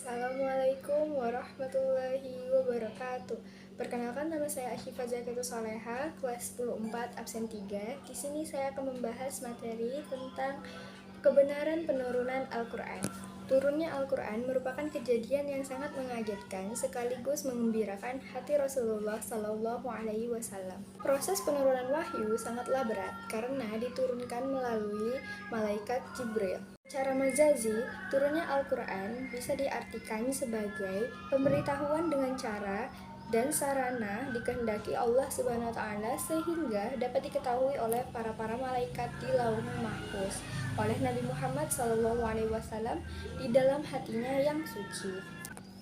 Assalamualaikum warahmatullahi wabarakatuh. Perkenalkan, nama saya Asyifa Zakatul Soleha, kelas 10-4 absen 3. Di sini saya akan membahas materi tentang kebenaran penurunan Al-Quran. Turunnya Al-Quran merupakan kejadian yang sangat mengagetkan sekaligus mengembirakan hati Rasulullah Shallallahu Alaihi Wasallam. Proses penurunan wahyu sangatlah berat karena diturunkan melalui malaikat Jibril. Cara majazi, turunnya Al-Quran bisa diartikan sebagai pemberitahuan dengan cara dan sarana dikehendaki Allah Subhanahu wa Ta'ala sehingga dapat diketahui oleh para malaikat di Lauh Mahfuz oleh Nabi Muhammad SAW di dalam hatinya yang suci.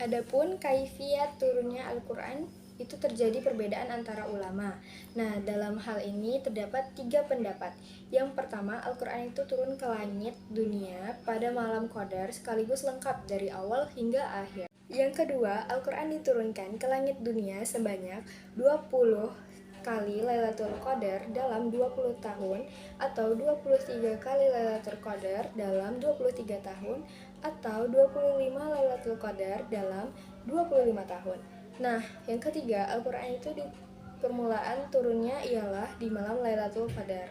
Adapun kaifiat turunnya Al-Quran itu terjadi perbedaan antara ulama. Nah, dalam hal ini terdapat 3 pendapat. Yang pertama, Al-Quran itu turun ke langit dunia pada malam Qadar sekaligus lengkap dari awal hingga akhir. Yang kedua, Al-Quran diturunkan ke langit dunia sebanyak 20 kali Lailatul Qadar dalam 20 tahun atau 23 kali Lailatul Qadar dalam 23 tahun atau 25 Lailatul Qadar dalam 25 tahun. Nah, yang ketiga, Al-Quran itu di permulaan turunnya ialah di malam Lailatul Qadar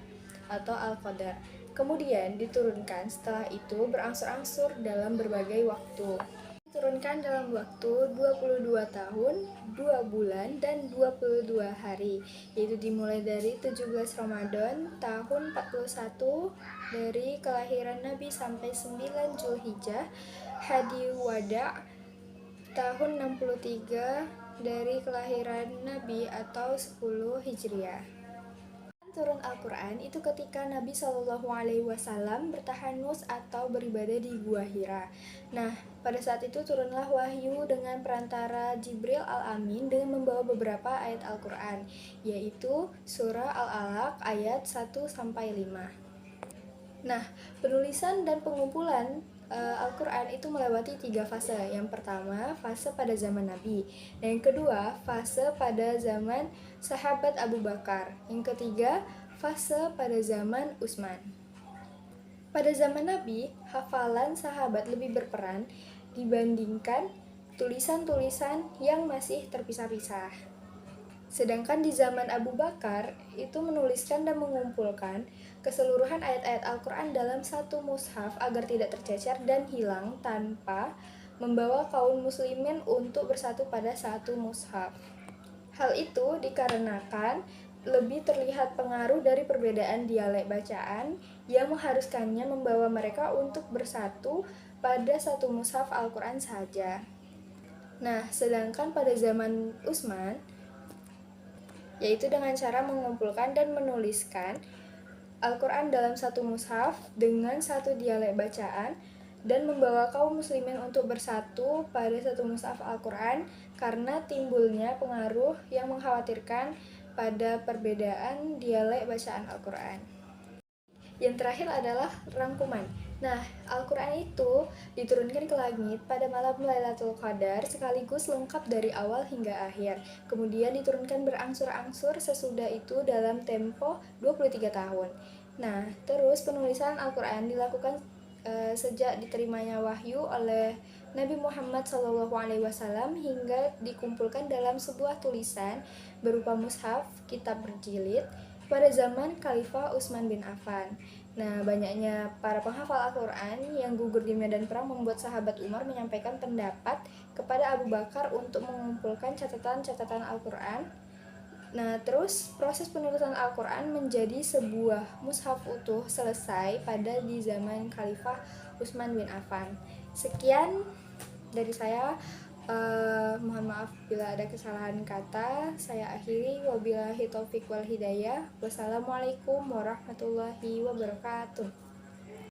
atau Al-Qadar. Kemudian diturunkan setelah itu berangsur-angsur dalam berbagai waktu. Diturunkan dalam waktu 22 tahun, 2 bulan, dan 22 hari, yaitu dimulai dari 17 Ramadan tahun 41 dari kelahiran Nabi sampai 9 Zulhijjah, Hadi Wada tahun 63 dari kelahiran Nabi atau 10 Hijriah. Turun Al-Quran itu ketika Nabi Shallallahu Alaihi Wasallam bertahanus atau beribadah di Gua Hira. Nah, pada saat itu turunlah wahyu dengan perantara Jibril Al-Amin dengan membawa beberapa ayat Al-Quran, yaitu surah Al-Alaq ayat 1-5. Nah, penulisan dan pengumpulan Al-Quran itu melewati 3 fase. Yang pertama, fase pada zaman Nabi. Dan yang kedua, fase pada zaman sahabat Abu Bakar. Yang ketiga, fase pada zaman Utsman. Pada zaman Nabi, hafalan sahabat lebih berperan dibandingkan tulisan-tulisan yang masih terpisah-pisah. Sedangkan di zaman Abu Bakar, itu menuliskan dan mengumpulkan keseluruhan ayat-ayat Al-Quran dalam satu mushaf agar tidak tercecer dan hilang tanpa membawa kaum muslimin untuk bersatu pada satu mushaf. Hal itu dikarenakan lebih terlihat pengaruh dari perbedaan dialek bacaan yang mengharuskannya membawa mereka untuk bersatu pada satu mushaf Al-Quran saja. Nah, sedangkan pada zaman Utsman, yaitu dengan cara mengumpulkan dan menuliskan Al-Quran dalam satu mushaf dengan satu dialek bacaan dan membawa kaum muslimin untuk bersatu pada satu mushaf Al-Quran karena timbulnya pengaruh yang mengkhawatirkan pada perbedaan dialek bacaan Al-Quran. Yang terakhir adalah rangkuman. Nah, Al-Quran itu diturunkan ke langit pada malam Lailatul Qadar sekaligus lengkap dari awal hingga akhir. Kemudian diturunkan berangsur-angsur sesudah itu dalam tempo 23 tahun. Nah, terus penulisan Al-Quran dilakukan sejak diterimanya wahyu oleh Nabi Muhammad SAW hingga dikumpulkan dalam sebuah tulisan berupa mushaf kitab berjilid pada zaman Khalifah Utsman bin Affan. Nah, banyaknya para penghafal Al-Quran yang gugur di medan perang membuat sahabat Umar menyampaikan pendapat kepada Abu Bakar untuk mengumpulkan catatan-catatan Al-Quran. Nah, terus proses penulisan Al-Quran menjadi sebuah mushaf utuh selesai pada di zaman Khalifah Utsman bin Affan. Sekian dari saya. Mohon maaf bila ada kesalahan kata. Saya akhiri, wabillahi taufik wal hidayah. Wassalamualaikum warahmatullahi wabarakatuh.